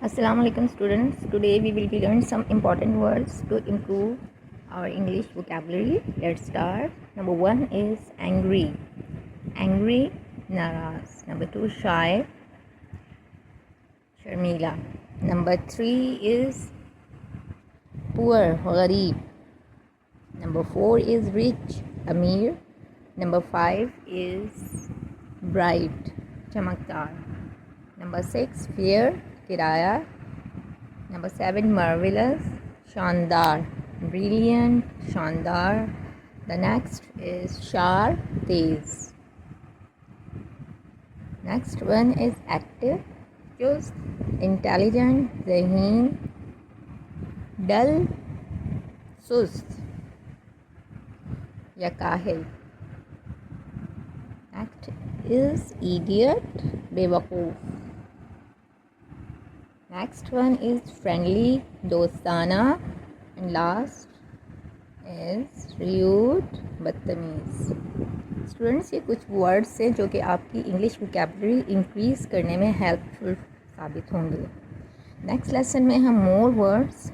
Assalamu alaikum students. Today we will be learning some important words to improve our English vocabulary. Let's start. Number 1 is angry. Angry, naraz. Number 2, shy, Sharmila. Number 3 is poor, gharib. Number 4 is rich, Amir. Number 5 is bright, Chamaktar. Number 6, fair, Kiraya. Number 7, marvelous, Shandar. Brilliant, Shandar. The next is Shar, Tez. Next one is active, Chust, intelligent, Zaheen. Dull, Sust, या काहिल. Next is idiot, बेवकूफ़. Next one is friendly, dostana. And last is rude, बदतमीज़. Students, ये कुछ words हैं जो कि आपकी इंग्लिश वोकैबुलरी इंक्रीज़ करने में हेल्पफुल साबित होंगे. नेक्स्ट लेसन में हम मोर वर्ड्स